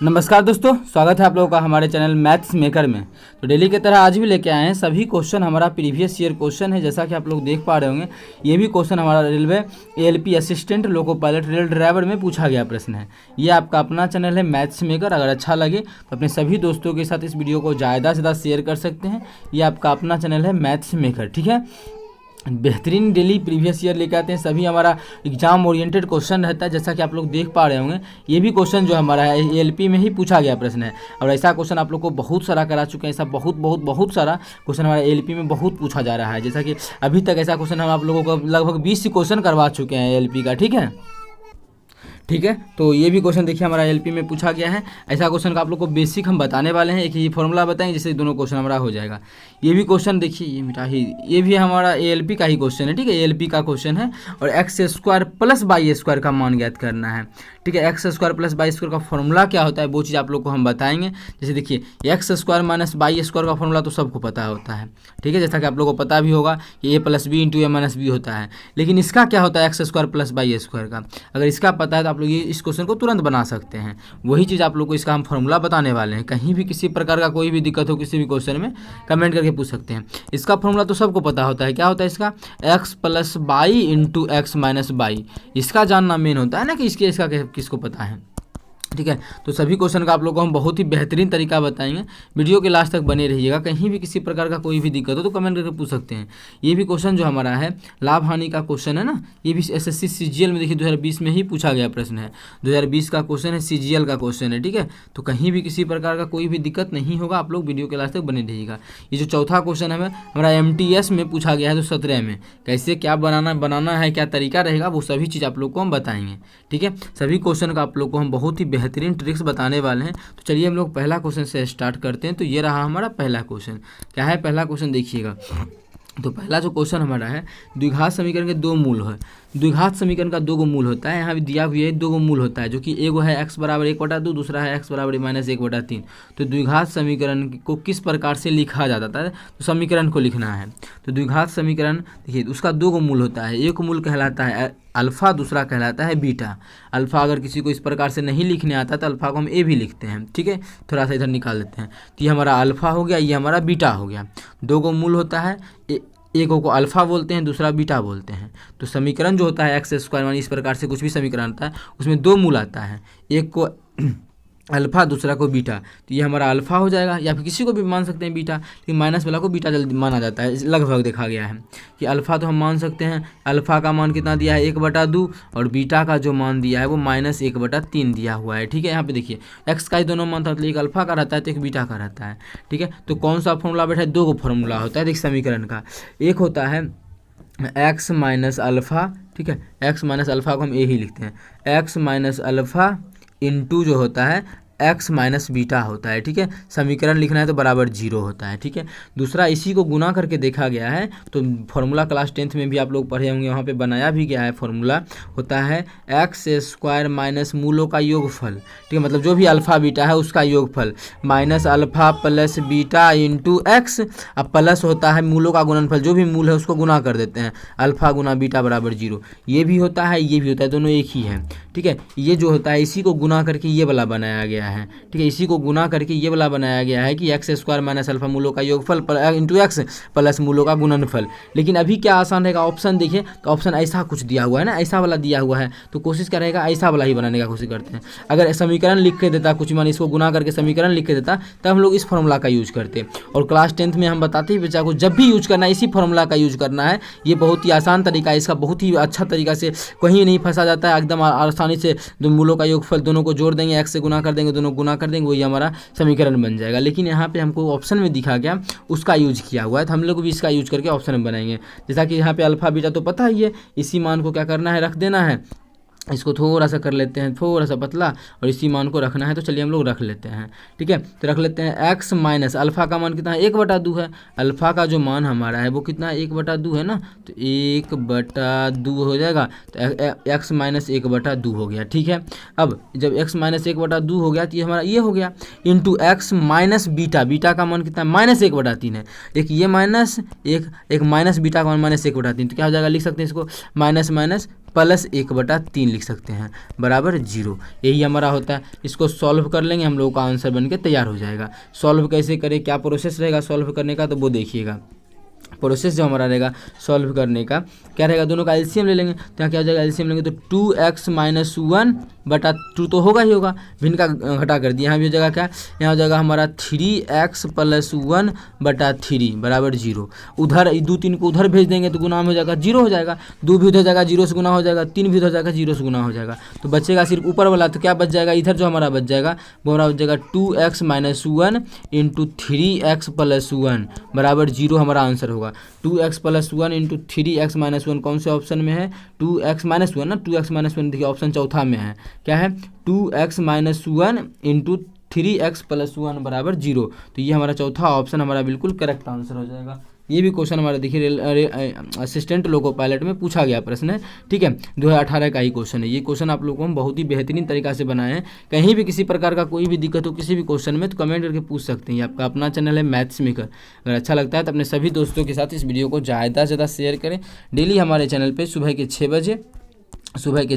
नमस्कार दोस्तों, स्वागत है आप लोगों का हमारे चैनल मैथ्स मेकर में। तो डेली की तरह आज भी लेके आए हैं सभी क्वेश्चन। हमारा प्रीवियस ईयर क्वेश्चन है, जैसा कि आप लोग देख पा रहे होंगे। ये भी क्वेश्चन हमारा railway ALP assistant loco pilot rail driver में पूछा गया प्रश्न है। ये आपका अपना चैनल है मैथ्स मेकर। अगर अच्छा लगे तो अपने सभी दोस्तों के साथ इस वीडियो को ज़्यादा से ज़्यादा शेयर कर सकते हैं। ये आपका अपना चैनल है मैथ्स मेकर, ठीक है। बेहतरीन डेली प्रीवियस ईयर लेके आते हैं। सभी हमारा एग्जाम ओरिएंटेड क्वेश्चन रहता है, जैसा कि आप लोग देख पा रहे होंगे। ये भी क्वेश्चन जो हमारा है एएलपी में ही पूछा गया प्रश्न है, और ऐसा क्वेश्चन आप लोग को बहुत सारा करा चुके हैं। ऐसा बहुत सारा क्वेश्चन हमारा एएलपी में बहुत पूछा जा रहा है। जैसा कि अभी तक ऐसा क्वेश्चन हम आप लोगों को लगभग 20 क्वेश्चन करवा चुके हैं एएलपी का, ठीक है। तो ये भी क्वेश्चन देखिए हमारा एलपी में पूछा गया है। ऐसा क्वेश्चन का आप लोग को बेसिक हम बताने वाले हैं। एक ही फॉर्मूला बताएंगे जिससे दोनों क्वेश्चन हमारा हो जाएगा। ये भी क्वेश्चन देखिए, ये भी हमारा एएलपी का ही क्वेश्चन है, ठीक है। एएलपी का क्वेश्चन है और x square plus y square का मान ज्ञात करना है, ठीक है। X square plus y square का फॉर्मूला क्या होता है वो चीज़ आप लोग को हम बताएंगे। जैसे देखिए x square minus y square का फॉर्मूला तो सबको पता होता है, ठीक है। जैसा कि आप लोग को पता भी होगा कि a plus b into a minus b होता है। लेकिन इसका क्या होता है x square plus y square का? अगर इसका पता है तो आप लोग ये इस क्वेश्चन को तुरंत बना सकते हैं। वही चीज़ आप लोग को इसका हम फॉर्मूला बताने वाले हैं। कहीं भी किसी प्रकार का कोई भी दिक्कत हो किसी भी क्वेश्चन में कमेंट करके पूछ सकते हैं। इसका फॉर्मूला तो सबको पता होता है। क्या होता है इसका? X plus y into x minus y. इसका जानना मेन होता है ना कि इसका किसको पता है, ठीक है। तो सभी क्वेश्चन का आप लोगों को हम बहुत ही बेहतरीन तरीका बताएंगे। वीडियो के लास्ट तक बने रहिएगा। कहीं भी किसी प्रकार का कोई भी दिक्कत हो तो कमेंट करके पूछ सकते हैं। ये भी क्वेश्चन जो हमारा है लाभ हानि का क्वेश्चन है ना, ये भी एसएससी सीजीएल में देखिए 2020 में ही पूछा गया प्रश्न है। 2020 का क्वेश्चन है, सीजीएल का क्वेश्चन है, ठीक है। तो कहीं भी किसी प्रकार का कोई भी दिक्कत नहीं होगा। आप लोग वीडियो के लास्ट तक बने रहिएगा। ये जो चौथा क्वेश्चन है हमारा एमटीएस में पूछा गया है 2017 में। कैसे क्या बनाना है, क्या तरीका रहेगा, वो सभी चीज़ आप लोग को हम बताएंगे, ठीक है। सभी क्वेश्चन का आप लोग को हम बहुत ही बेहतरीन ट्रिक्स बताने वाले हैं। तो चलिए हम लोग पहला क्वेश्चन से स्टार्ट करते हैं। तो ये रहा हमारा पहला क्वेश्चन। क्या है पहला क्वेश्चन देखिएगा। तो पहला जो क्वेश्चन हमारा है, द्विघात समीकरण के दो मूल है। द्विघात समीकरण का दो गो मूल होता है। यहाँ भी दिया हुआ है दो गो मूल होता है, जो कि एगो है x बराबर 1/2, दूसरा है x बराबर माइनस 1/3। तो द्विघात समीकरण को किस प्रकार से लिखा जाता है? तो समीकरण को लिखना है। तो द्विघात समीकरण देखिए उसका दो गो मूल होता है। एक मूल कहलाता है अल्फ़ा, दूसरा कहलाता है बीटा। अल्फ़ा अगर किसी को इस प्रकार से नहीं लिखने आता तो अल्फ़ा को हम ए भी लिखते हैं, ठीक है। थोड़ा सा इधर निकाल देते हैं। तो ये हमारा अल्फ़ा हो गया, ये हमारा बीटा हो गया। दो गो मूल होता है, एक को अल्फ़ा बोलते हैं, दूसरा बीटा बोलते हैं। तो समीकरण जो होता है एक्स स्क्वायर मान इस प्रकार से कुछ भी समीकरण आता है उसमें दो मूल आता है, एक को अल्फ़ा दूसरा को बीटा। तो ये हमारा अल्फ़ा हो जाएगा, या फिर किसी को भी मान सकते हैं बीटा, लेकिन माइनस वाला को बीटा जल्दी माना जाता है। लगभग देखा गया है कि अल्फ़ा तो हम मान सकते हैं। अल्फ़ा का मान कितना दिया है 1/2, और बीटा का जो मान दिया है वो -1/3 दिया हुआ है, ठीक है। यहाँ पे देखिए एक्स का ही दोनों मान था, तो एक अल्फ़ा का रहता है तो एक बीटा का रहता है, ठीक है। तो कौन सा फॉर्मूला बैठा है? दो गो फॉर्मूला होता है देखिए समीकरण का। एक होता है एक्स माइनस अल्फ़ा, ठीक है। एक्स माइनस अल्फ़ा को हम ए ही लिखते हैं। एक्स माइनस अल्फ़ा इंटू जो होता है एक्स माइनस बीटा होता है, ठीक है। समीकरण लिखना है तो बराबर 0 होता है, ठीक है। दूसरा इसी को गुना करके देखा गया है। तो फॉर्मूला क्लास 10th में भी आप लोग पढ़े होंगे, वहाँ पे बनाया भी गया है। फॉर्मूला होता है एक्स स्क्वायर माइनस मूलों का योगफल, ठीक है। मतलब जो भी अल्फ़ा बीटा है उसका योगफल, minus alpha plus beta into x. अब प्लस होता है मूलों का गुणनफल, जो भी मूल है उसको गुना कर देते हैं। अल्फ़ा गुना बीटा बराबर 0। ये भी होता है, ये भी होता है, दोनों एक ही है, ठीक है। ये जो होता है इसी को गुना करके ये वाला बनाया गया है, ठीक है। इसी को गुना करके ये वाला बनाया गया है कि एक्स स्क्वायर माइनस अल्फा मूलों का योगफल इंटू एक्स प्लस मूलों का गुणनफल। लेकिन अभी क्या आसान रहेगा, ऑप्शन देखिए तो ऑप्शन ऐसा कुछ दिया हुआ है ना, ऐसा वाला दिया हुआ है। तो कोशिश करेगा ऐसा वाला ही बनाने का कोशिश करते हैं। अगर समीकरण लिख के देता कुछ मान इसको गुना करके समीकरण लिख के देता तब हम लोग इस फॉर्मूला का यूज करते। और क्लास 10th में हम बताते ही बच्चा को जब भी यूज करना है इसी फॉर्मूला का यूज करना है। ये बहुत ही आसान तरीका है, इसका बहुत ही अच्छा तरीका से कहीं नहीं फंसा जाता है। एकदम आसानी से दो मूलों का योगफल दोनों को जोड़ देंगे, एक्स से गुना कर देंगे, दोनों गुना कर देंगे, वही हमारा समीकरण बन जाएगा। लेकिन यहाँ पे हमको ऑप्शन में दिखा गया उसका यूज किया हुआ है, तो हम लोग भी इसका यूज करके ऑप्शन में बनाएंगे। जैसा कि यहाँ पे अल्फा बीटा तो पता ही है, इसी मान को क्या करना है, रख देना है। इसको थोड़ा सा कर लेते हैं, थोड़ा सा पतला, और इसी मान को रखना है। तो चलिए हम लोग रख लेते हैं, ठीक है। तो रख लेते हैं एक्स माइनस अल्फ़ा का मान कितना है 1/2 है। अल्फ़ा का जो मान हमारा है वो कितना है 1/2 है ना, तो 1/2 हो जाएगा। तो एक्स माइनस 1/2 हो गया, ठीक है। अब जब एक्स माइनस 1/2 हो गया तो ये हमारा ये हो गया into x minus beta. Beta का मान कितना है -1/3 है। एक ये माइनस एक माइनस बीटा का मान -1/3, तो क्या हो जाएगा, लिख सकते हैं इसको माइनस माइनस प्लस 1/3 लिख सकते हैं बराबर 0। यही हमारा होता है। इसको सॉल्व कर लेंगे, हम लोगों का आंसर बन के तैयार हो जाएगा। सॉल्व कैसे करें, क्या प्रोसेस रहेगा सॉल्व करने का, तो वो देखिएगा। प्रोसेस जो हमारा रहेगा सॉल्व करने का क्या रहेगा, दोनों का एलसीएम ले लेंगे। तो यहाँ क्या हो जाएगा, एलसीएम लेंगे तो 2x - 1/2 तो होगा ही होगा, भिन्न का घटा कर दिया। यहाँ भी हो जाएगा क्या, यहाँ हो जाएगा हमारा 3x + 1/3 बराबर 0। उधर 2 3 को उधर भेज देंगे तो गुना में हो जाएगा 0 हो जाएगा, 2 भी उधर जाएगा 0 से गुना हो जाएगा, 3 भी उधर जाएगा 0 से गुना हो जाएगा। तो बचेगा सिर्फ ऊपर वाला, तो क्या बच जाएगा, इधर जो हमारा बच जाएगा वो हमारा बच जाएगा 2x - 1 × 3x + 1 बराबर 0 हमारा आंसर होगा। 2x + 1 × 3x - 1 कौन से ऑप्शन में है, 2x - 1 ना, 2x - 1 देखिए ऑप्शन चौथा में है। क्या है, 2x - 1 × 3x + 1 बराबर 0। तो ये हमारा चौथा ऑप्शन हमारा बिल्कुल करेक्ट आंसर हो जाएगा। ये भी क्वेश्चन हमारा देखिए असिस्टेंट लोको पायलट में पूछा गया प्रश्न है, ठीक है, 2018 का ही क्वेश्चन है। ये क्वेश्चन आप लोगों को हम बहुत ही बेहतरीन तरीका से बनाए हैं। कहीं भी किसी प्रकार का कोई भी दिक्कत हो किसी भी क्वेश्चन में तो कमेंट करके पूछ सकते हैं। ये आपका अपना चैनल है मैथ्स मेकर। अगर अच्छा लगता है तो अपने सभी दोस्तों के साथ इस वीडियो को ज़्यादा से ज़्यादा शेयर करें। डेली हमारे चैनल पर सुबह के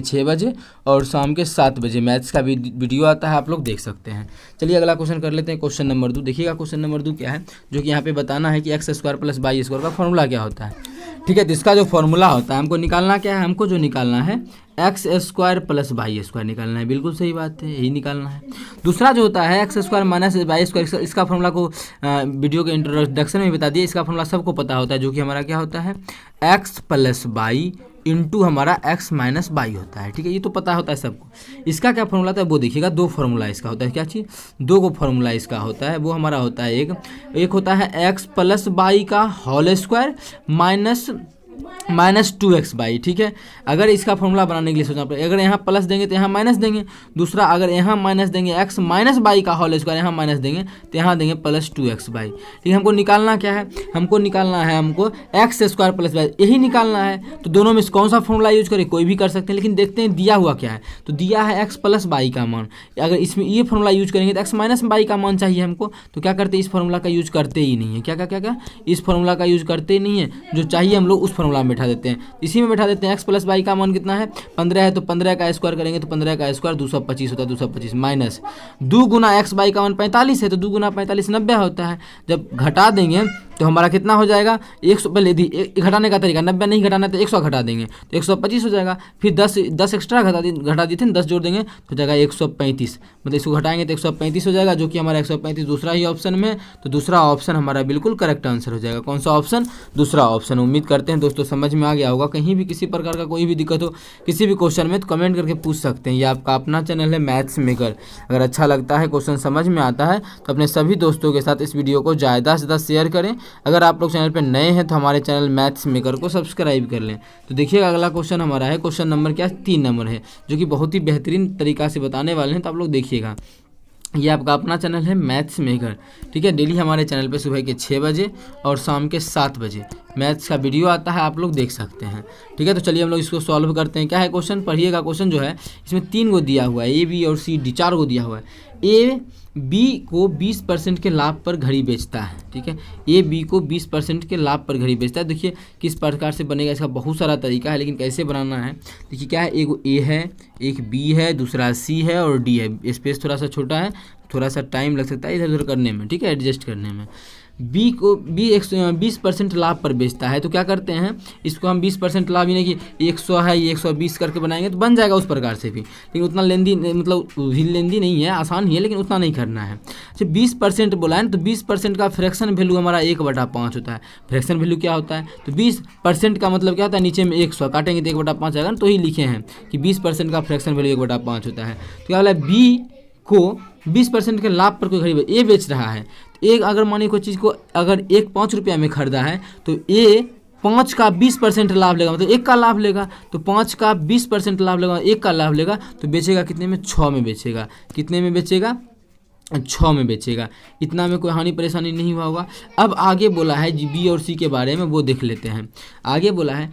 6 बजे और शाम के 7 बजे मैथ्स का भी वीडियो आता है, आप लोग देख सकते हैं। चलिए अगला क्वेश्चन कर लेते हैं, क्वेश्चन नंबर 2। देखिएगा क्वेश्चन नंबर 2 क्या है, जो कि यहाँ पे बताना है कि x² + y² का फॉर्मूला क्या होता है। ठीक है, तो इसका जो फॉर्मूला होता है हमको निकालना क्या है, हमको जो निकालना है x² + y² निकालना है। बिल्कुल सही बात है, यही निकालना है। दूसरा जो होता है x² - y², इसका फॉर्मूला को वीडियो के इंट्रोडक्शन में बता दिया। इसका फॉर्मूला सबको पता होता है, जो कि हमारा क्या होता है x + y इंटू हमारा x - y होता है। ठीक है, ये तो पता होता है सबको। इसका क्या फॉर्मूला था वो देखिएगा, 2 फॉर्मूला इसका होता है। क्या चीज़, 2 को फॉर्मूला इसका होता है। वो हमारा होता है एक होता है x + y का होल स्क्वायर माइनस 2xy। ठीक है, अगर इसका फॉर्मूला बनाने के लिए सोचना पड़ेगा, अगर यहाँ प्लस देंगे तो यहाँ माइनस देंगे। दूसरा, अगर यहाँ माइनस देंगे x - y का होल स्क्वायर, यहाँ माइनस देंगे तो यहाँ देंगे प्लस 2xy। ठीक है, हमको निकालना क्या है, हमको x² + y, यही निकालना है। तो दोनों में कौन सा फॉर्मूला यूज करें, कोई भी कर सकते हैं, लेकिन देखते हैं दिया हुआ क्या है। तो दिया है x + y का मान, अगर इसमें ये फॉर्मूला यूज करेंगे तो x - y का मान चाहिए हमको, तो क्या करते हैं, इस फॉर्मूला का यूज करते ही नहीं है। क्या इस फॉर्मूला का यूज करते ही नहीं है, जो चाहिए हम लोग उस फॉर्मूला में बैठा देते हैं। इसी में बैठा देते हैं। x + y का मान कितना है, 15 है, तो 15 का स्क्वायर करेंगे तो 15 का स्क्वायर 225 होता है, 225 माइनस 2 गुना x/y का मान 45 है, तो 2 गुना 45 90 होता है। जब घटा देंगे तो हमारा कितना हो जाएगा, 100, पहले घटाने का तरीका 90 नहीं घटाना तो 100 घटा देंगे तो 125 हो जाएगा। फिर 10 एक्स्ट्रा घटा दिए थे, 10 जोड़ देंगे तो हो जाएगा 135, मतलब इसको घटाएंगे तो 135 हो जाएगा, जो कि हमारा 135 दूसरा ही ऑप्शन में। तो दूसरा ऑप्शन हमारा बिल्कुल करेक्ट आंसर हो जाएगा। कौन सा ऑप्शन, दूसरा ऑप्शन। उम्मीद करते हैं दोस्तों समझ में आ गया होगा। कहीं भी किसी प्रकार का कोई भी दिक्कत हो किसी भी क्वेश्चन में तो कमेंट करके पूछ सकते हैं। ये आपका अपना चैनल है मैथ्स मेकर। अगर अच्छा लगता है, क्वेश्चन समझ में आता है तो अपने सभी दोस्तों के साथ इस वीडियो को ज़्यादा से ज़्यादा शेयर करें। अगर आप लोग चैनल पर नए हैं तो हमारे चैनल मैथ्स मेकर को सब्सक्राइब कर लें। तो देखिएगा अगला क्वेश्चन हमारा है, क्वेश्चन नंबर क्या, 3 नंबर है, जो कि बहुत ही बेहतरीन तरीका से बताने वाले हैं। तो आप लोग देखिएगा, ये आपका अपना चैनल है मैथ्स मेकर। ठीक है, डेली हमारे चैनल पे सुबह के 6 बजे और शाम के 7 बजे मैथ्स का वीडियो आता है, आप लोग देख सकते हैं। ठीक है, तो चलिए हम लोग इसको सॉल्व करते हैं। क्या है क्वेश्चन, पढ़िएगा। क्वेश्चन जो है इसमें 3 को दिया हुआ है, ए बी और सी डी 4 को दिया हुआ है। ए बी को 20% के लाभ पर घड़ी बेचता है। ठीक है, ए बी को 20% के लाभ पर घड़ी बेचता है। देखिए किस प्रकार से बनेगा, इसका बहुत सारा तरीका है, लेकिन कैसे बनाना है देखिए। क्या है, एक ए है, एक बी है, दूसरा सी है और डी है। स्पेस थोड़ा सा छोटा है, थोड़ा सा टाइम लग सकता है इधर उधर करने में। ठीक है, एडजस्ट करने में। बी को 20% लाभ पर बेचता है, तो क्या करते हैं, इसको हम 20% लाभ ही नहीं कि 100 है ये 120 करके बनाएंगे तो बन जाएगा उस प्रकार से भी, लेकिन उतना लेंदी मतलब लेंदी नहीं है, आसान ही है, लेकिन उतना नहीं करना है। अच्छा 20% बोला है ना, तो 20% का फ्रैक्शन वैल्यू हमारा 1/5 होता है। फ्रैक्शन वैल्यू क्या होता है, तो 20% का मतलब क्या होता है, नीचे में 100 काटेंगे तो 1/5 आएगा ना, तो ही लिखे हैं कि 20% का फ्रैक्शन वैल्यू 1/5 होता है। तो क्या बोला, बी को 20% के लाभ पर कोई घड़ी ए बेच रहा है। तो एक अगर मानिए कोई चीज़ को अगर 5 रुपया में खरीदा है तो ए 5 का 20% लाभ लेगा, मतलब 1 का लाभ लेगा। तो 5 का 20% लाभ लेगा, 1 का लाभ लेगा, तो बेचेगा कितने में, 6 में बेचेगा। कितने में बेचेगा, 6 में बेचेगा। इतना में कोई हानि परेशानी नहीं हुआ होगा। अब आगे बोला है जी बी और सी के बारे में, वो देख लेते हैं। आगे बोला है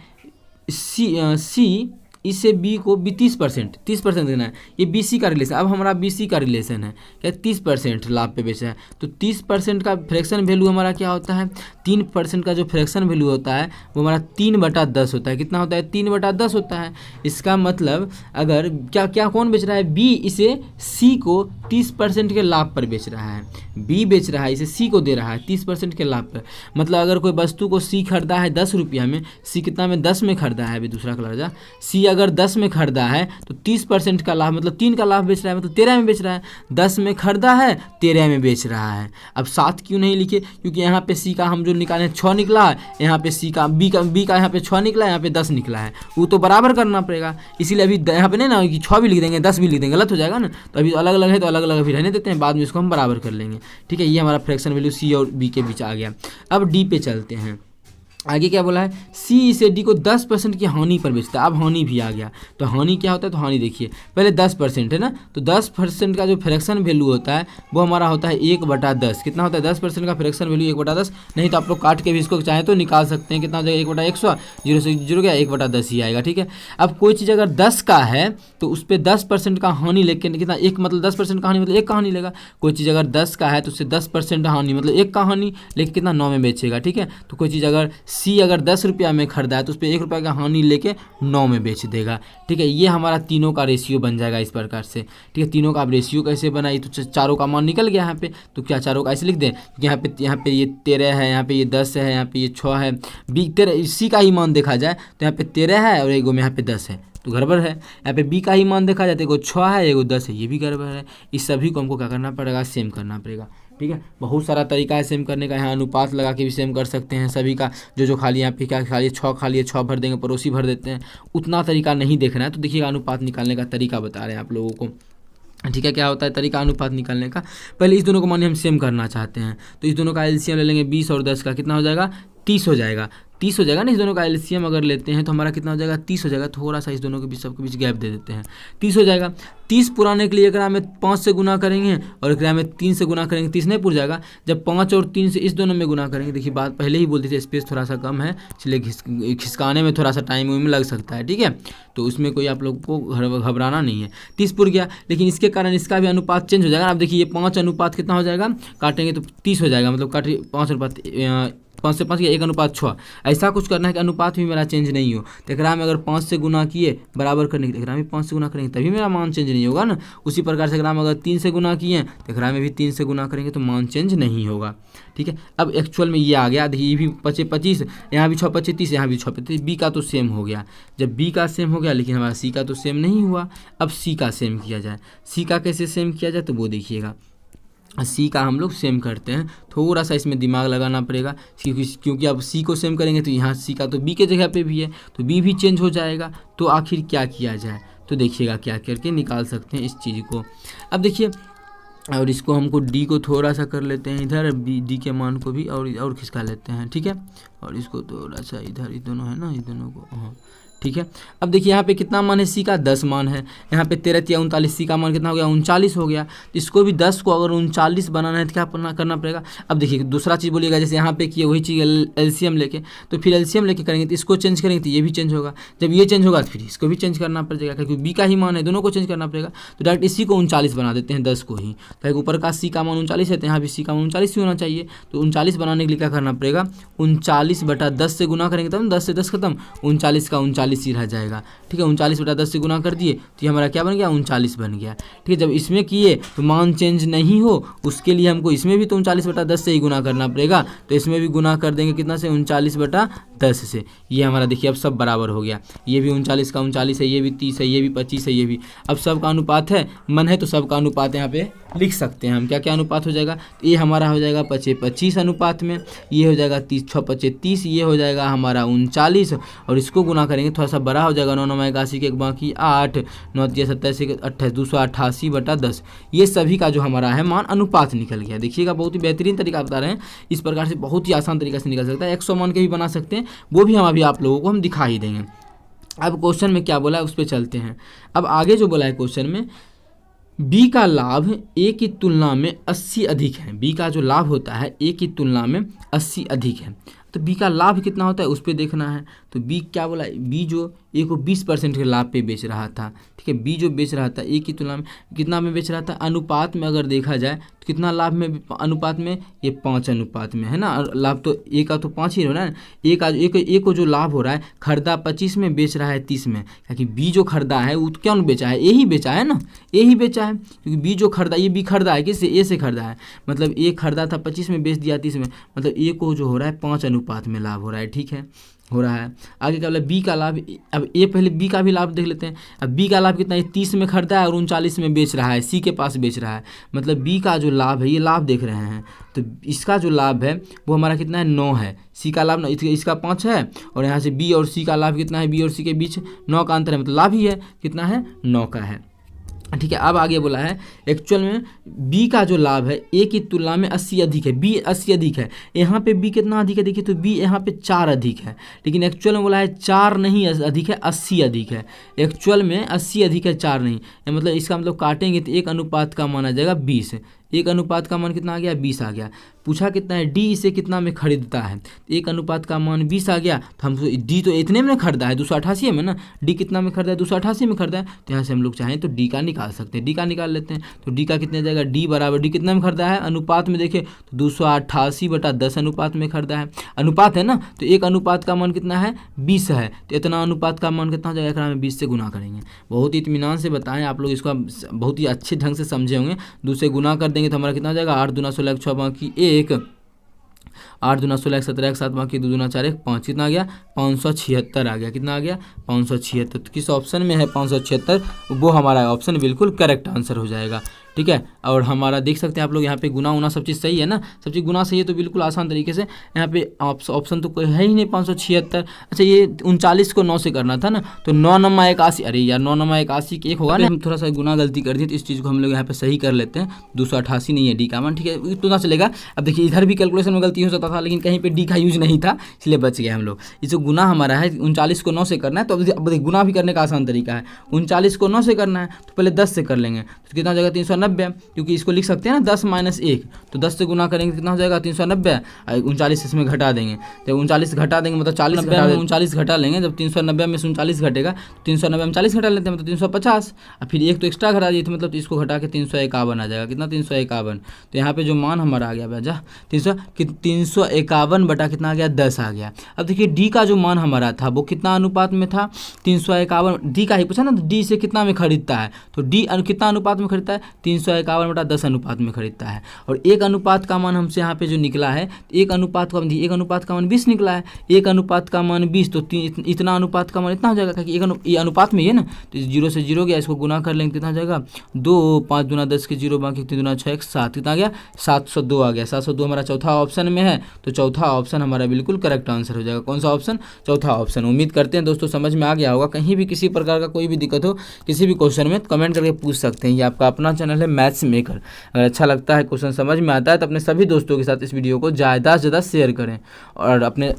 सी इससे बी को भी 30% देना है। ये बी सी का रिलेशन, अब हमारा बी सी का रिलेशन है क्या, 30% लाभ पे बेच रहा है। तो 30% का फ्रैक्शन वैल्यू हमारा क्या होता है, 3% का जो फ्रैक्शन वैल्यू होता है वो हमारा 3/10 होता है। कितना होता है, 3/10 होता है। इसका मतलब अगर क्या क्या कौन बेच रहा है, बी इसे सी को 30% के लाभ पर बेच रहा है। बी बेच रहा है, इसे सी को दे रहा है 30% के लाभ पर। मतलब अगर कोई वस्तु को सी खरीदा है 10 रुपया में, सी कितना में 10 में खरीदा है, अभी दूसरा कलर जा, सी अगर 10 में खरीदा है तो 30% का लाभ मतलब 3 का लाभ बेच रहा है, मतलब 13 में बेच रहा है। 10 में खरीदा है, 13 में बेच रहा है। अब 7 क्यों नहीं लिखे, क्योंकि यहाँ पे सी का हम जो निकाले 6 निकला है, यहाँ पे सी का बी का यहाँ पे 6 निकला है, यहाँ पे 10 निकला है, वो तो बराबर करना पड़ेगा। इसीलिए अभी यहाँ पे नहीं ना कि 6 भी लिख देंगे 10 भी लिख देंगे, गलत हो जाएगा ना। तो अभी अलग अलग है तो अलग अलग अभी रहने देते हैं, बाद में इसको हम बराबर कर लेंगे। ठीक है, ये हमारा फ्रैक्शन वैल्यू सी और बी के बीच आ गया। अब डी पे चलते हैं। आगे क्या बोला है, सी इसे डी को 10% की हानि पर बेचता है। अब हानि भी आ गया, तो हानि क्या होता है, तो हानि देखिए पहले 10% है ना, तो 10% का जो फ्रैक्शन वैल्यू होता है वो हमारा होता है 1/10। कितना होता है, 10% का फ्रैक्शन वैल्यू 1/10। नहीं तो आप लोग काट के भी इसको चाहें तो निकाल सकते हैं। कितना हो जाएगा, 1/100, 0 से 0 गया, 1/10 ही आएगा। ठीक है, अब कोई चीज़ अगर 10 का है तो उस पर 10% का हानि लेके कितना, एक मतलब 10% का हानि मतलब 1 का हानि लेगा। कोई चीज़ अगर 10 का है तो उससे 10% हानि मतलब 1 का हानि लेके कितना 9 में बेचेगा। ठीक है, तो कोई चीज़ अगर सी अगर 10 रुपया में खरीदा है तो उस पर 1 रुपये का हानि लेके 9 में बेच देगा। ठीक है, ये हमारा तीनों का रेशियो बन जाएगा इस प्रकार से। ठीक है, तीनों का आप रेशियो कैसे बनाई, तो चारों का मान निकल गया यहाँ पे, तो क्या चारों का ऐसे लिख दें, यहाँ पे ये 13 है, यहाँ पे ये 10 है, यहाँ पे ये 6 है। बी 13 इसी का ही मान देखा जाए तो यहाँ पे 13 है और एगो में यहाँ पे 10 है, तो गड़बड़ है। यहाँ पे बी का ही मान देखा जाए तो एगो 6 है, एगो 10 है, ये भी गड़बड़ है। इस सभी को हमको क्या करना पड़ेगा, सेम करना पड़ेगा। ठीक है, बहुत सारा तरीका है सेम करने का। यहाँ अनुपात लगा के भी सेम कर सकते हैं सभी का। जो खाली यहाँ पे क्या खाली 6 खाली 6 भर देंगे, पड़ोसी भर देते हैं, उतना तरीका नहीं देखना है। तो देखिएगा अनुपात निकालने का तरीका बता रहे हैं आप लोगों को। ठीक है, क्या होता है तरीका अनुपात निकालने का। पहले इस दोनों को मानिए हम सेम करना चाहते हैं, तो इस दोनों का एलसीएम ले लेंगे 20 और 10 का, कितना हो जाएगा, 30 हो जाएगा। 30 हो जाएगा ना, इस दोनों का एलसीएम अगर लेते हैं तो हमारा कितना हो जाएगा, 30 हो जाएगा। थोड़ा सा इस दोनों के बीच सबके बीच गैप दे देते हैं, 30 हो जाएगा। 30 पुराने के लिए एकरा में 5 से गुना करेंगे और एकरा में 3 से गुना करेंगे, 30 नहीं पुर जाएगा। जब 5 और 3 से इस दोनों में गुना करेंगे, देखिए बात पहले ही बोलते थे स्पेस थोड़ा सा कम है, इसलिए खिसकाने में थोड़ा सा टाइम में लग सकता है। ठीक है, तो उसमें कोई आप लोग को घबराना नहीं है। 30 पुर गया, लेकिन इसके कारण इसका भी अनुपात चेंज हो जाएगा। अब देखिए ये 5 अनुपात कितना हो जाएगा, काटेंगे तो 30 हो जाएगा, मतलब काटिए 5 अनुपात 5 से 5 या 1/6। ऐसा कुछ करना है कि अनुपात भी मेरा चेंज नहीं हो। तो एकरा में अगर 5 से गुना किए बराबर करने के, एकरा में 5 से गुना करेंगे तभी मेरा मान चेंज नहीं होगा ना। उसी प्रकार से एकरा में अगर 3 से गुना किए तो एकरा में भी 3 से गुना करेंगे तो मान चेंज नहीं होगा। ठीक है, अब एक्चुअल में ये आ गया, देखिए ये भी 25, यहाँ भी 6 25 30, यहाँ भी 6 25। बी का तो सेम हो गया। जब बी का सेम हो गया, लेकिन हमारा सी का तो सेम नहीं हुआ। अब सी का सेम किया जाए, सी का कैसे सेम किया जाए तो वो देखिएगा। सी का हम लोग सेम करते हैं, थोड़ा सा इसमें दिमाग लगाना पड़ेगा, क्योंकि अब सी को सेम करेंगे तो यहाँ सी का तो बी के जगह पे भी है, तो बी भी चेंज हो जाएगा। तो आखिर क्या किया जाए, तो देखिएगा क्या करके निकाल सकते हैं इस चीज़ को। अब देखिए, और इसको हमको डी को थोड़ा सा कर लेते हैं इधर, बी डी के मान को भी और खिसका लेते हैं। ठीक है, और इसको थोड़ा सा इधर, ये दोनों है ना, ये दोनों को, हाँ ठीक है। अब देखिए यहाँ पे कितना मान है, सी का 10 मान है। यहाँ पे 13 या 39, सी का मान कितना हो गया, 39 हो gया। तो इसको भी 10 को अगर 39 बनाना है तो क्या करना पड़ेगा। अब देखिए दूसरा चीज़ बोलिएगा, जैसे यहाँ पे किए वही चीज़ एलसीएम लेके, तो फिर एलसीएम लेके करेंगे तो इसको चेंज करेंगे तो ये भी चेंज होगा। जब ये चेंज होगा तो फिर इसको भी चेंज करना पड़ेगा, क्योंकि बी का ही मान है, दोनों को चेंज करना पड़ेगा। तो डायरेक्ट इसी को 39 बना देते हैं, 10 को ही। तो ऊपर का सी का मान 39 है तो यहाँ भी सी का मान 39 ही होना चाहिए। तो 39 बनाने के लिए क्या करना पड़ेगा, 39/10 से गुना करेंगे तब 10 से 10 खत्म, 39 का 39 ही रह जाएगा। ठीक है, 39/10 से गुना कर दिए तो ये हमारा क्या बन गया, 39 बन गया। ठीक है, जब इसमें किए तो मान चेंज नहीं हो, उसके लिए हमको इसमें भी तो 39/10 से ही गुना करना पड़ेगा। तो इसमें भी गुना कर देंगे कितना से, 39/10 से। ये हमारा देखिए अब सब बराबर हो गया। ये भी 39 का 39 है, ये भी 30 है, ये भी 25 है, ये भी। अब सबका अनुपात है, मन है तो सबका अनुपात यहाँ पे लिख सकते हैं हम। क्या क्या अनुपात हो जाएगा, तो ये हमारा हो जाएगा 25 अनुपात में, ये हो जाएगा 30 6 25 30, ये हो जाएगा हमारा 39, और इसको गुना करेंगे थोड़ा सा बड़ा हो जाएगा, 9 9 81 के 1 बाकी 8, 9 27 28 288/10। ये सभी का जो हमारा है मान अनुपात निकल गया। देखिएगा बहुत ही बेहतरीन तरीका बता रहे हैं, इस प्रकार से बहुत ही आसान तरीका से निकल सकता है। 100 मान के भी बना सकते हैं, वो भी हम अभी आप लोगों को हम दिखा ही देंगे। अब क्वेश्चन में क्या बोला है उस पर चलते हैं। अब आगे जो बोला है क्वेश्चन में, बी का लाभ ए की तुलना में 80 अधिक है। बी का जो लाभ होता है ए की तुलना में 80 अधिक है। तो बी का लाभ कितना होता है उस पर देखना है। तो बी क्या बोला, बी जो ए को 20% के लाभ पे बेच रहा था, ठीक है। बी जो बेच रहा था ए की तुलना में कितना में बेच रहा था, अनुपात में अगर देखा जाए तो कितना लाभ में, अनुपात में ये 5 अनुपात में है ना। लाभ तो ए का तो 5 ही हो रहा है, ए को जो लाभ हो रहा है, खरीदा 25 में बेच रहा है 30 में, क्योंकि बी जो खरीदा है वो क्या बेचा है, ए ही बेचा है ना, ए ही बेचा है, क्योंकि बी जो खरीदा, ये बी खरीदा है किससे, ए से खरीदा है, मतलब ए खरीदा था 25 में बेच दिया 30 में, मतलब ए को जो हो रहा है 5 अनुपात में लाभ हो रहा है, ठीक है, हो रहा है। आगे क्या बोला, बी का लाभ, अब ए पहले बी का भी लाभ देख लेते हैं। अब बी का लाभ कितना है, 30 में खरीदा है और 39 में बेच रहा है, सी के पास बेच रहा है, मतलब बी का जो लाभ है, ये लाभ देख रहे हैं, तो इसका जो लाभ है वो हमारा कितना है, 9 है। सी का लाभ इसका 5 है, और यहाँ से बी और सी का लाभ कितना है, बी और सी के बीच 9 का अंतर है, मतलब लाभ ही है, कितना है, 9 का है, ठीक है। अब आगे बोला है एक्चुअल में बी का जो लाभ है ए की तुलना में 80 अधिक है, बी 80 अधिक है, यहाँ पे बी कितना अधिक है, देखिए तो बी यहाँ पे 4 अधिक है, लेकिन एक्चुअल में बोला है 4 नहीं अधिक है, 80 अधिक है, एक्चुअल में 80 अधिक है, 4 नहीं, मतलब इसका मतलब काटेंगे तो एक अनुपात का मान आ जाएगा 20, एक अनुपात का मान कितना आ गया, 20 आ गया। पूछा कितना है, डी इसे कितना में खरीदता है, एक अनुपात का मान 20 आ गया, तो हम डी तो इतने में खरीदा है 288 में ना, डी कितना में खरीदा है, 288 में खरीदा है, तो यहाँ से हम लोग चाहें तो डी का निकाल सकते हैं, डी का निकाल लेते हैं, तो डी का कितना जाएगा, डी बराबर, डी कितना में खरीदा है, अनुपात में देखें तो 288/10 अनुपात में खरीदा है, अनुपात है ना, तो एक अनुपात का मान कितना है, 20 है, तो इतना अनुपात का मान कितना हो जाएगा, एकरा में 20 से गुना करेंगे। बहुत ही इत्मीनान से बताएं, आप लोग इसको बहुत ही अच्छे ढंग से समझे होंगे। 2 से गुना कर देंगे तो हमारा कितना हो जाएगा, 8 दूना 16 6 बाकी 1, 8 दूना 16 17 7 बाकी 2 दूना 4 1 5, कितना आ गया, 576 आ गया, कितना आ गया, 576। तो किस ऑप्शन में है 576, वो हमारा ऑप्शन बिल्कुल करेक्ट आंसर हो जाएगा, ठीक है। और हमारा देख सकते हैं आप लोग यहाँ पे गुना उना सब चीज़ सही है ना, सब चीज़ गुना सही है, तो बिल्कुल आसान तरीके से यहाँ पे ऑप्शन तो कोई है ही नहीं 576। अच्छा ये 39 को 9 से करना था ना, तो 9 9 81, अरे यार 9 9 81 1 होगा ना, हम थोड़ा सा गुना गलती कर दी, तो इस चीज़ को हम लोग यहाँ पे सही कर लेते हैं, 288 नहीं है डी का मान, ठीक है, इतना चलेगा। अब देखिए इधर भी कैलकुलेशन में गलती हो सकता था, लेकिन कहीं पर डी का यूज नहीं था, इसलिए बच गए हम लोग। इसे गुना हमारा है 39 को 9 से करना है, तो अब देखिए गुना भी करने का आसान तरीका है, 39 को 9 से करना है तो पहले 10 से कर लेंगे, तो कितना हो जाएगा, 390, क्योंकि इसको लिख सकते हैं ना 10 - 1, तो 10 से गुना करेंगे कितना हो जाएगा, 390, 39 इसमें घटा देंगे, जब 39 घटा देंगे मतलब 40 में 39 घटा लेंगे, जब 390 में से 39 घटेगा, 390 में 40 घटा लेते हैं, मतलब 350, और फिर एक तो एक्स्ट्रा घटा दिए थे, मतलब इसको घटा के 351 आ जाएगा, कितना, 351। तो यहाँ पे जो मान हमारा आ गया भैया 351 बटा कितना आ गया, 10 आ गया। अब देखिए डी का जो मान हमारा था वो कितना अनुपात में था, 351, डी का ही पूछा ना, तो डी से कितना में खरीदता है, तो डी कितना अनुपात में खरीदता है, 351/10 अनुपात में खरीदता है। और एक अनुपात का मान हमसे यहाँ पे जो निकला है, एक अनुपात का मान 20 निकला है, एक अनुपात का मान 20, तो इतना अनुपात का मान इतना हो जाएगा, क्योंकि ये अनुपात में ही है ना, तो 0 से 0 गया, इसको गुना कर लेंगे कितना हो जाएगा, 2, 5 दूना 10 के 0 बाकी 3 दूना 6 7, कितना आ गया, 702 आ गया। 702 हमारा चौथा ऑप्शन में है, तो चौथा ऑप्शन हमारा बिल्कुल करेक्ट आंसर हो जाएगा। कौन सा ऑप्शन, चौथा ऑप्शन। उम्मीद करते हैं दोस्तों समझ में आ गया होगा। कहीं भी किसी प्रकार का कोई भी दिक्कत हो किसी भी क्वेश्चन में, कमेंट करके पूछ सकते हैं। ये आपका अपना चैनल है मैथ्स मेकर। अगर अच्छा लगता है, क्वेश्चन समझ में आता है, तो अपने सभी दोस्तों के साथ इस वीडियो को ज़्यादा से ज़्यादा शेयर करें और अपने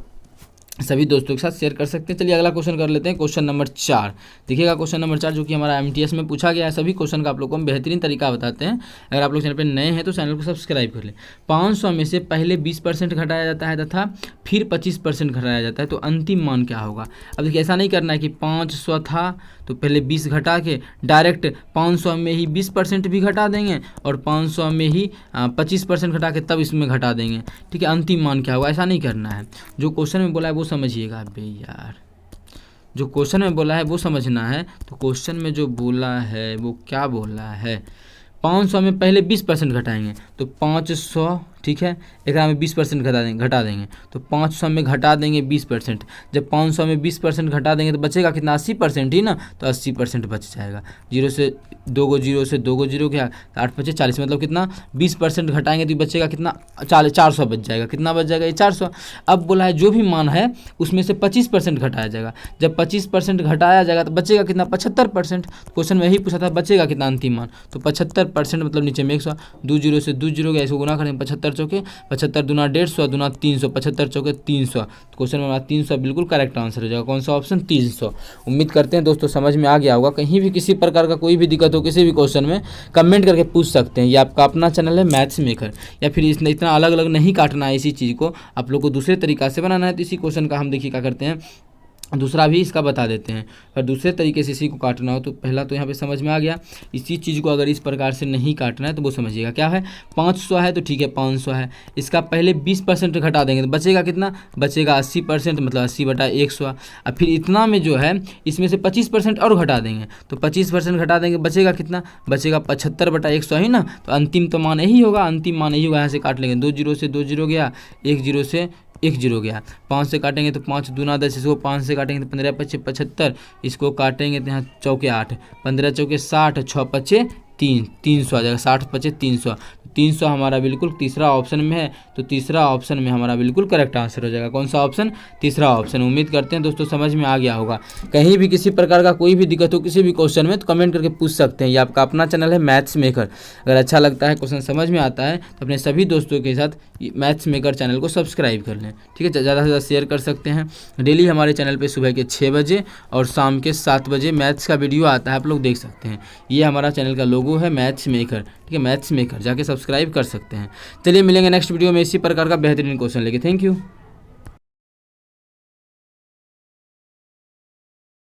सभी दोस्तों के साथ शेयर कर सकते हैं। चलिए अगला क्वेश्चन कर लेते हैं, क्वेश्चन नंबर 4। देखिएगा क्वेश्चन नंबर 4 जो कि हमारा MTS में पूछा गया है। सभी क्वेश्चन का आप लोग को हम बेहतरीन तरीका बताते हैं। अगर आप लोग चैनल पर नए हैं तो चैनल को सब्सक्राइब कर लें। 500 में से पहले 20% घटाया जाता है तथा फिर 25% घटाया जाता है, तो अंतिम मान क्या होगा। अब देखिए ऐसा नहीं करना है कि 500 था तो पहले 20 घटा के डायरेक्ट 500 में ही 20% भी घटा देंगे और 500 में ही 25% घटा के तब इसमें घटा देंगे, ठीक है। अंतिम मान क्या होगा, ऐसा नहीं करना है। जो क्वेश्चन में बोला है वो समझिएगा। अबे यार, जो क्वेश्चन में बोला है वो समझना है। तो क्वेश्चन में जो बोला है वो क्या बोला है, 500 में पहले 20% घटाएंगे तो 500, ठीक है, एक में 20% घटा देंगे तो 500 में घटा देंगे 20%। जब 500 में 20% घटा देंगे तो बचेगा कितना, 80% ही ना, तो 80% बच जाएगा। 0 से 2 गो 0 से 2 गो 0 क्या, 8 × 40, मतलब कितना, 20% घटाएंगे तो बचेगा कितना, 400 बच जाएगा। कितना बच जाएगा, ये 400। अब बोला है जो भी मान है उसमें से 25% घटाया जाएगा। जब 25% घटाया जाएगा तो बचेगा कितना, 75%। क्वेश्चन में यही पूछा था बचेगा कितना अंतिम मान, तो 75%, मतलब नीचे में 100, 2 0 से 2 0 गया, इसको गुना करेंगे 75 चौके 75 दूना 150 दूना 300, 75 चौके 300। क्वेश्चन में 300 बिल्कुल करेक्ट आंसर हो जाएगा। कौन सा ऑप्शन, 300। उम्मीद करते हैं दोस्तों समझ में आ गया होगा। कहीं भी किसी प्रकार का कोई भी दिक्कत हो किसी भी क्वेश्चन में, कमेंट करके पूछ सकते हैं। ये आपका अपना चैनल है मैथ्स मेकर। या फिर इतना अलग अलग नहीं काटना है, इसी चीज़ को आप लोग को दूसरे तरीका से बनाना है। तो इसी क्वेश्चन का हम देखिए क्या करते हैं, दूसरा भी इसका बता देते हैं। और दूसरे तरीके से इसी को काटना हो तो पहला तो यहाँ पे समझ में आ गया। इसी चीज़ को अगर इस प्रकार से नहीं काटना है तो वो समझिएगा क्या है, 500 है तो ठीक है 500 है, इसका पहले 20% घटा देंगे तो बचेगा कितना, बचेगा 80%, मतलब 80/100। अब फिर इतना में जो है इसमें से 25% और घटा देंगे तो 25% घटा देंगे, बचेगा कितना, बचेगा 75/100 ही ना। तो अंतिम तो मान यही होगा, अंतिम मान यही होगा। यहाँ से काट लेंगे, 2 जीरो से 2 जीरो गया, 1 जीरो से 1 जीरो गया, 5 से काटेंगे तो 5 दूना 10, इसको 5 से काटेंगे तो 15 पच्चे 75, इसको काटेंगे तो यहाँ चौके 8, 15 चौके 60, 6 पच्चे 300 आ जाएगा, 60 पच्चे 300। 300 हमारा बिल्कुल तीसरा ऑप्शन में है, तो तीसरा ऑप्शन में हमारा बिल्कुल करेक्ट आंसर हो जाएगा। कौन सा ऑप्शन, तीसरा ऑप्शन। उम्मीद करते हैं दोस्तों समझ में आ गया होगा। कहीं भी किसी प्रकार का कोई भी दिक्कत हो किसी भी क्वेश्चन में तो कमेंट करके पूछ सकते हैं। ये आपका अपना चैनल है मैथ्स मेकर। अगर अच्छा लगता है, क्वेश्चन समझ में आता है तो अपने सभी दोस्तों के साथ मैथ्स मेकर चैनल को सब्सक्राइब कर लें, ठीक है। ज़्यादा से ज़्यादा शेयर कर सकते हैं। डेली हमारे चैनल पे सुबह के 6 बजे और शाम के 7 बजे मैथ्स का वीडियो आता है, आप लोग देख सकते हैं। ये हमारा चैनल का लोगो है मैथ्स मेकर, ठीक है, मैथ्स मेकर, जाके सब्सक्राइब कर सकते हैं। चलिए मिलेंगे नेक्स्ट वीडियो में इसी प्रकार का बेहतरीन क्वेश्चन लेके। Thank you.